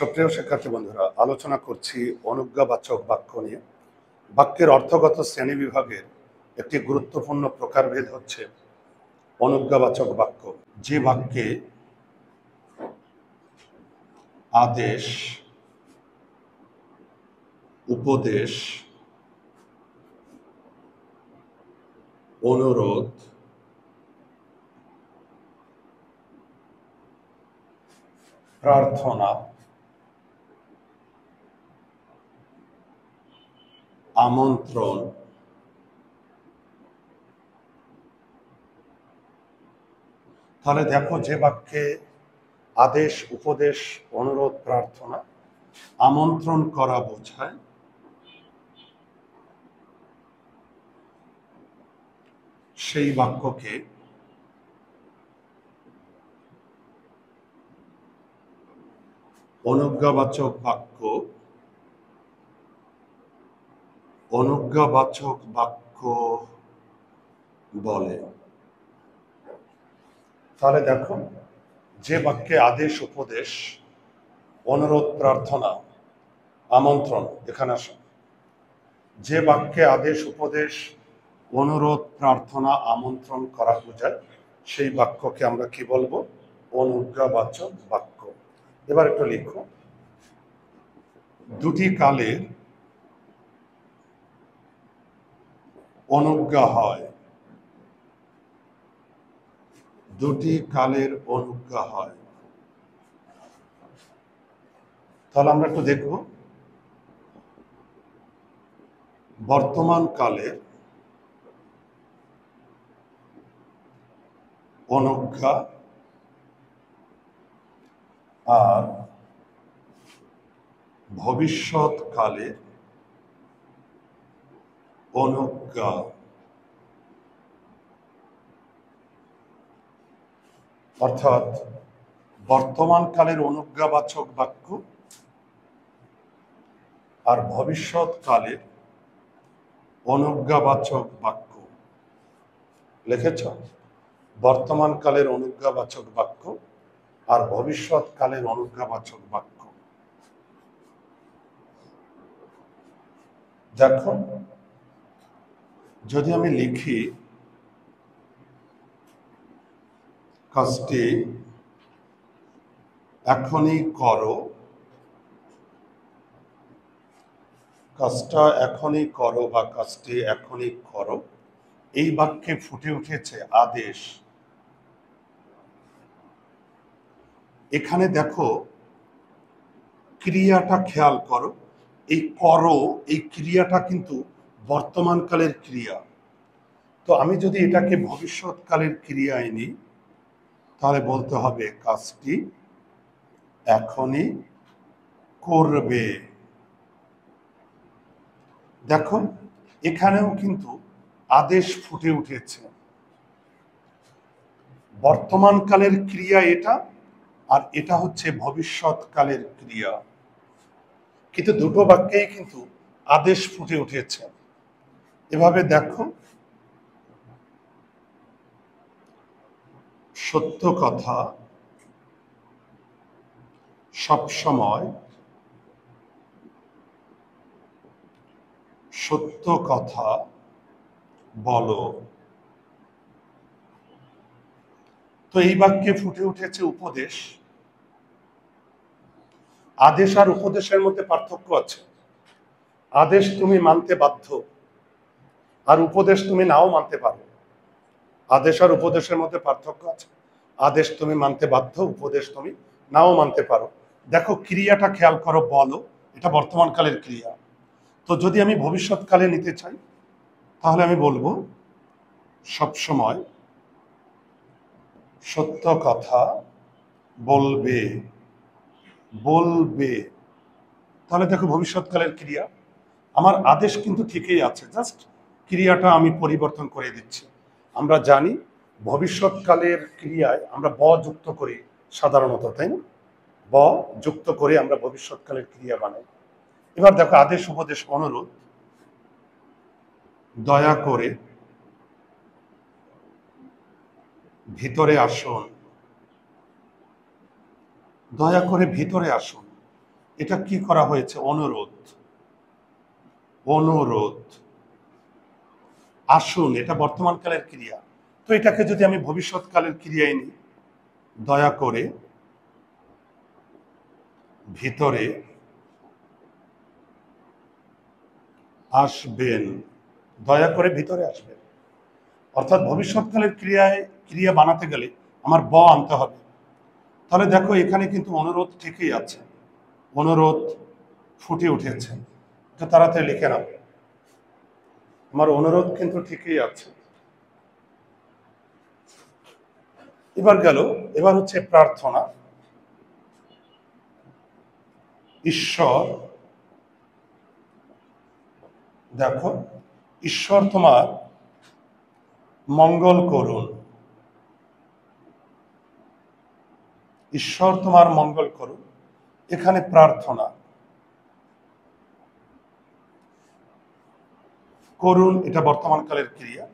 সুপ্রিয় শিক্ষার্থী বন্ধুরা, আলোচনা করছি অনুজ্ঞাবাচক বাক্য নিয়ে। বাক্যের অর্থগত শ্রেণী বিভাগের একটি গুরুত্বপূর্ণ প্রকারভেদ হচ্ছে অনুজ্ঞাবাচক বাক্য। যে বাক্যে আদেশ, উপদেশ, অনুরোধ, প্রার্থনা, আমন্ত্রণ, তাহলে দেখো, যে বাক্যে আদেশ, উপদেশ, অনুরোধ, প্রার্থনা, আমন্ত্রণ করা বোঝায়, সেই বাক্যকে অনুজ্ঞাবাচক বাক্য, অনুজ্ঞাবাচক বাক্য বলে। তাহলে দেখো, যে বাক্যে আদেশ, উপদেশ, অনুরোধ, প্রার্থনা, আমন্ত্রণ, এখানে আসো, যে বাক্যে আদেশ, উপদেশ, অনুরোধ, প্রার্থনা, আমন্ত্রণ করা বোঝায়, সেই বাক্যকে আমরা কি বলবো? অনুজ্ঞাবাচক বাক্য। এবার একটু লিখো, দুটি কালের অনুজ্ঞা হয়, দুটি কালের অনুজ্ঞা হয়। তাহলে আমরা একটু দেখব, বর্তমান কালের অনুজ্ঞা আর ভবিষ্যৎ কালের অনুজ্ঞা। অর্থাৎ বর্তমান কালের অনুজ্ঞাবাচক বাক্য আর ভবিষ্যৎ কালের অনুজ্ঞাবাচক বাক্য। লিখেছ? বর্তমান কালের অনুজ্ঞাবাচক বাক্য আর ভবিষ্যৎ কালের অনুজ্ঞাবাচক বাক্য। দেখো, যদি আমি লিখি কাজটি এখনই করো, কাজটা এখনই করো বা কাজটি এখনই করো, এই বাক্যে ফুটে উঠেছে আদেশ। এখানে দেখো, ক্রিয়াটা খেয়াল করো, এই করো, এই ক্রিয়াটা কিন্তু বর্তমান কালের ক্রিয়া। তো আমি যদি এটাকে ভবিষ্যৎকালের ক্রিয়ায় নিই, তাহলে বলতে হবে কাজটি এখনই করবে। দেখো, এখানেও কিন্তু আদেশ ফুটে উঠেছে। বর্তমান কালের ক্রিয়া এটা, আর এটা হচ্ছে ভবিষ্যৎকালের ক্রিয়া, কিন্তু দুটো বাক্যেই কিন্তু আদেশ ফুটে উঠেছে। এভাবে দেখো, সত্য কথা সবসময়, সত্য কথা বলো। তো এই বাক্যে ফুটে উঠেছে উপদেশ। আদেশ আর উপদেশের মধ্যে পার্থক্য আছে। আদেশ তুমি মানতে বাধ্য, আর উপদেশ তুমি নাও মানতে পারো। আদেশ আর উপদেশের মধ্যে পার্থক্য আছে। আদেশ তুমি মানতে বাধ্য, উপদেশ তুমি নাও মানতে পারো। দেখো, ক্রিয়াটা খেয়াল করো, বলো, এটা বর্তমান কালের ক্রিয়া। তো যদি আমি ভবিষ্যৎকালে নিতে চাই, তাহলে আমি বলবো সবসময় সত্য কথা বলবে, বলবে। তাহলে দেখো, ভবিষ্যৎকালের ক্রিয়া। আমার আদেশ কিন্তু ঠিকই আছে, জাস্ট ক্রিয়াটা আমি পরিবর্তন করে দিচ্ছি। আমরা জানি ভবিষ্যৎকালের ক্রিয়ায় আমরা ব যুক্ত করি সাধারণত, তাই না? ব যুক্ত করে আমরা ভবিষ্যৎকালের ক্রিয়া বানাই। এবার দেখো, আদেশ, উপদেশ, অনুরোধ। দয়া করে ভিতরে আসুন, দয়া করে ভিতরে আসুন। এটা কি করা হয়েছে? অনুরোধ। অনুরোধ। আসুন, এটা বর্তমানকালের ক্রিয়া। তো এটাকে যদি আমি ভবিষ্যৎকালের ক্রিয়ায় নিই, দয়া করে ভিতরে আসবেন। দয়া করে ভিতরে আসবেন। অর্থাৎ ভবিষ্যৎকালের ক্রিয়া বানাতে গেলে আমার ব আনতে হবে। তাহলে দেখো এখানে কিন্তু অনুরোধ ঠিকই আছে, অনুরোধ ফুটে উঠেছে। তো তাড়াতাড়ি লিখে নাও, আমার অনুরোধ কিন্তু ঠিকই আছে। এবার গেল, এবার হচ্ছে প্রার্থনা। ঈশ্বর, দেখো ঈশ্বর তোমার মঙ্গল করুন। ঈশ্বর তোমার মঙ্গল করুন, এখানে প্রার্থনা। করুন এটা বর্তমানকালের ক্রিয়া,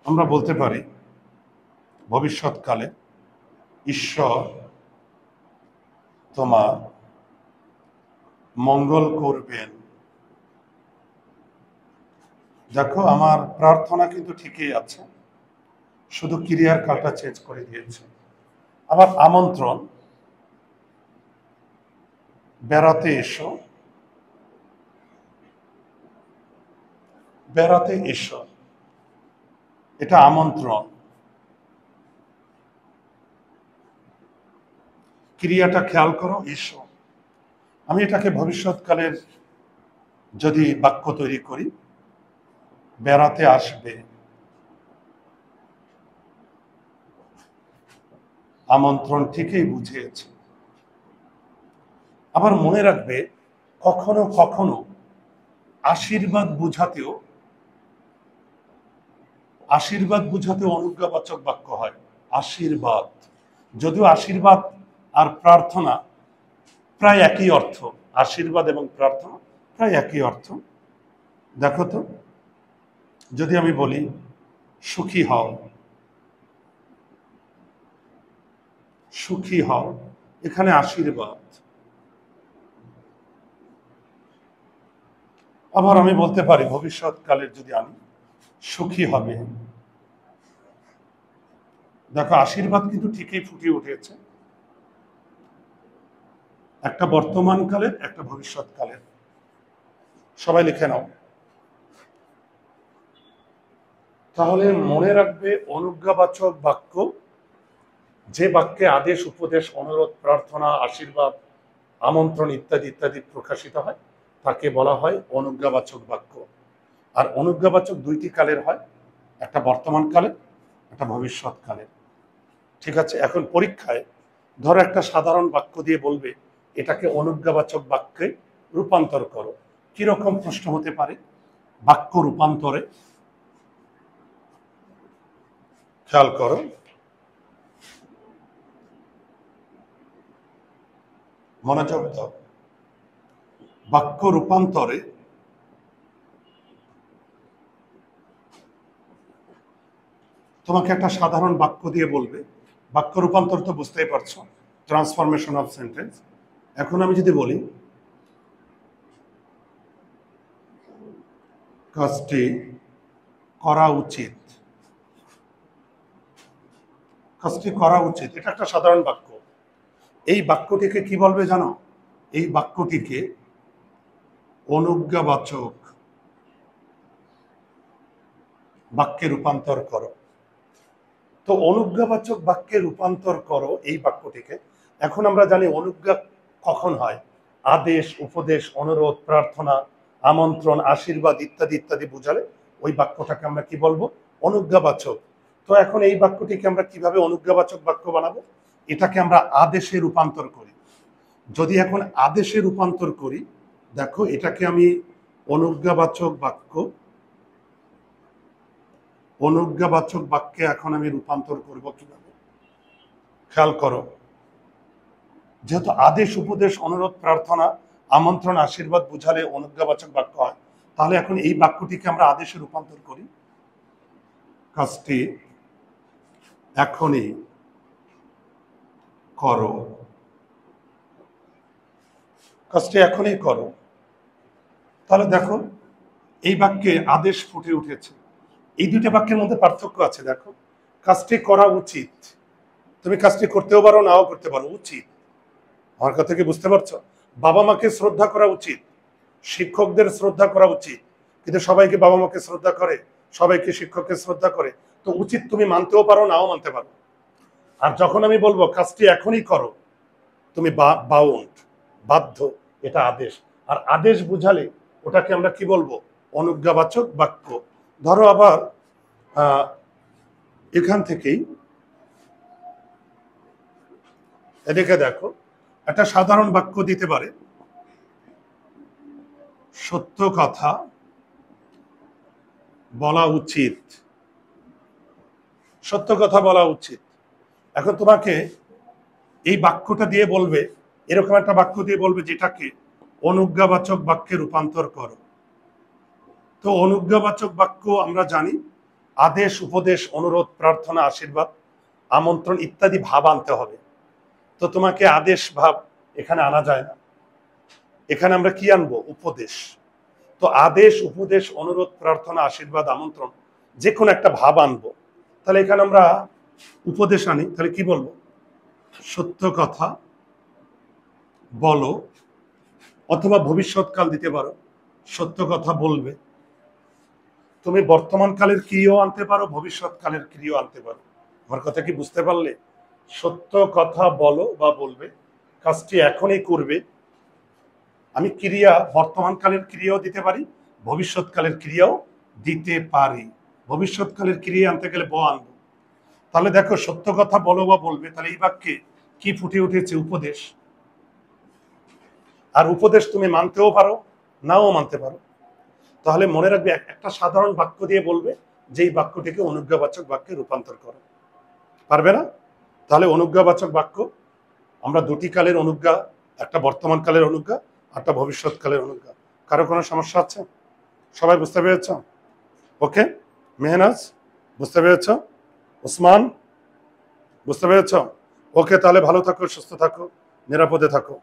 আমরা বলতে পারি ভবিষ্যৎকালে ঈশ্বর তোমার মঙ্গল করবেন। দেখো আমার প্রার্থনা কিন্তু ঠিকই আছে, শুধু ক্রিয়ার কালটা চেঞ্জ করে দিয়েছে। আবার আমন্ত্রণ, বেড়াতে এসো। বেড়াতে এসো, এটা আমন্ত্রণ। ক্রিয়াটা খেয়াল করো, এসো। আমি এটাকে ভবিষ্যৎকালের যদি বাক্য তৈরি করি, বেড়াতে আসবে, আমন্ত্রণ ঠিকই বুঝিয়েছে। আবার মনে রাখবে, কখনো কখনো আশীর্বাদ বুঝাতেও অনুজ্ঞাবাচক বাক্য হয়। আশীর্বাদ, যদিও আশীর্বাদ আর প্রার্থনা প্রায় একই অর্থ। আশীর্বাদ এবং প্রার্থনা প্রায় একই অর্থ। দেখো তো, যদি আমি বলি সুখী হও, সুখী হও, এখানে আশীর্বাদ। আবার আমি বলতে পারি ভবিষ্যৎকালের যদি আমি সুখী হবে, দেখো আশীর্বাদ কিন্তু ঠিকই ফুটিয়ে উঠেছে, একটা বর্তমানকালের একটা ভবিষ্যৎকালের। সবাই লিখে নাও। তাহলে মনে রাখবে, অনুজ্ঞাবাচক বাক্য যে বাক্যে আদেশ, উপদেশ, অনুরোধ, প্রার্থনা, আশীর্বাদ, আমন্ত্রণ ইত্যাদি ইত্যাদি প্রকাশিত হয় তাকে বলা হয় অনুজ্ঞাবাচক বাক্য। আর অনুজ্ঞাবাচক দুইটি কালের হয়, একটা বর্তমান কালের, একটা ভবিষ্যৎ কালের। ঠিক আছে, এখন পরীক্ষায় ধরো একটা সাধারণ বাক্য দিয়ে বলবে এটাকে অনুজ্ঞাবাচক বাক্যে রূপান্তর করো। কিরকম প্রশ্ন হতে পারে বাক্য রূপান্তরে? খেয়াল করো, মনোযোগ দাও। বাক্য রূপান্তরে তোমাকে একটা সাধারণ বাক্য দিয়ে বলবে, বাক্য রূপান্তর তো বুঝতেই পারছো, ট্রান্সফরমেশন অফ সেন্টেন্স। এখন আমি যদি বলি কাজটি করা উচিত, কাজটি করা উচিত, এটা একটা সাধারণ বাক্য। এই বাক্যটিকে কি বলবে জানো? এই বাক্যটিকে অনুজ্ঞাবাচক বাক্যে রূপান্তর করো। তো অনুজ্ঞাবাচক বাক্যে রূপান্তর করো এই বাক্যটিকে। এখন আমরা জানি অনুজ্ঞা কখন হয়? আদেশ, উপদেশ, অনুরোধ, প্রার্থনা, আমন্ত্রণ, আশীর্বাদ ইত্যাদি ইত্যাদি বুঝালে ওই বাক্যটাকে আমরা কি বলবো? অনুজ্ঞাবাচক। তো এখন এই বাক্যটিকে আমরা কিভাবে অনুজ্ঞাবাচক বাক্য বানাবো? এটাকে আমরা আদেশে রূপান্তর করি। যদি এখন আদেশে রূপান্তর করি, দেখো এটাকে আমি অনুজ্ঞাবাচক বাক্য, অনুজ্ঞাবাচক বাক্যে এখন আমি রূপান্তর করব কিভাবে? খেয়াল করো, যেহেতু আদেশ, উপদেশ, অনুরোধ, প্রার্থনা, আমন্ত্রণ, আশীর্বাদ বুঝালে অনুজ্ঞাবাচক বাক্য হয়, তাহলে এখন এই বাক্যটিকে আমরা আদেশে রূপান্তর করি। কাজটি এখনই করো। কাজটি এখনই করো। তাহলে দেখো এই বাক্যে আদেশ ফুটে উঠেছে। এই দুইটা বাক্যের মধ্যে পার্থক্য আছে। দেখো, কাজটি করা উচিত, তুমি কাজটি করতেও পারো নাও করতে পারো, উচিত। আমার কথা কি বুঝতে পারছো? বাবা মাকে শ্রদ্ধা করা উচিত, শিক্ষকদের শ্রদ্ধা করা উচিত, কিন্তু সবাইকে বাবা মাকে শ্রদ্ধা করে, সবাইকে শিক্ষককে শ্রদ্ধা করে, তো উচিত তুমি মানতেও পারো নাও মানতে পারো। আর যখন আমি বলবো কাজটি এখনই করো, তুমি বাউন্ড, বাধ্য, এটা আদেশ। আর আদেশ বুঝালে ওটাকে আমরা কি বলবো? অনুজ্ঞাবাচক বাক্য। ধরো আবার এখান থেকেই এদিকে দেখো, একটা সাধারণ বাক্য দিতে পারে, সত্য কথা বলা উচিত, সত্য কথা বলা উচিত। এখন তোমাকে এই বাক্যটা দিয়ে বলবে, এরকম একটা বাক্য দিয়ে বলবে যেটাকে অনুজ্ঞাবাচক বাক্যে রূপান্তর করো। তো অনুজ্ঞাবাচক বাক্য আমরা জানি আদেশ, উপদেশ, অনুরোধ, প্রার্থনা, আশীর্বাদ, আমন্ত্রণ ইত্যাদি ভাব আনতে হবে। তো তোমাকে আদেশ ভাব এখানে আনা যায় না, এখানে আমরা কি আনবো? উপদেশ। তো আদেশ, উপদেশ, অনুরোধ, প্রার্থনা, আশীর্বাদ, আমন্ত্রণ, যে কোনো একটা ভাব আনবো। তাহলে এখানে আমরা উপদেশ আনি, তাহলে কি বলবো? সত্য কথা বলো, অথবা ভবিষ্যৎকাল দিতে পারো, সত্য কথা বলবে। তুমি বর্তমান কালের ক্রিয়াও আনতে পারো, ভবিষ্যৎকালের ক্রিয়াও আনতে পারো। আমার কথা কি বুঝতে পারলে? সত্য কথা বলো বা বলবে, কাজটি এখনই করবে। আমি ক্রিয়া বর্তমান কালের ক্রিয়াও দিতে পারি, ভবিষ্যৎকালের ক্রিয়াও দিতে পারি। ভবিষ্যৎকালের ক্রিয়া আনতে গেলে ব আনবো। তাহলে দেখো, সত্য কথা বলো বা বলবে, তাহলে এই বাক্যে কি ফুটে উঠেছে? উপদেশ। আর উপদেশ তুমি মানতেও পারো নাও মানতে পারো। তাহলে মনে রাখবে, একটা সাধারণ বাক্য দিয়ে বলবে যে এই বাক্যটিকে অনুজ্ঞাবাচক বাক্যে রূপান্তর করো, পারবে না? তাহলে অনুজ্ঞাবাচক বাক্য আমরা দুটি কালের অনুজ্ঞা, একটা বর্তমান কালের অনুজ্ঞা, একটা ভবিষ্যৎ কালের অনুজ্ঞা। কারো কোনো সমস্যা আছে? সবাই বুঝতে পেরেছ? ওকে, মেহনাজ বুঝতে পেরেছ? ওসমান বুঝতে পেরেছ? ওকে, তাহলে ভালো থাকো, সুস্থ থাকো, নিরাপদে থাকো।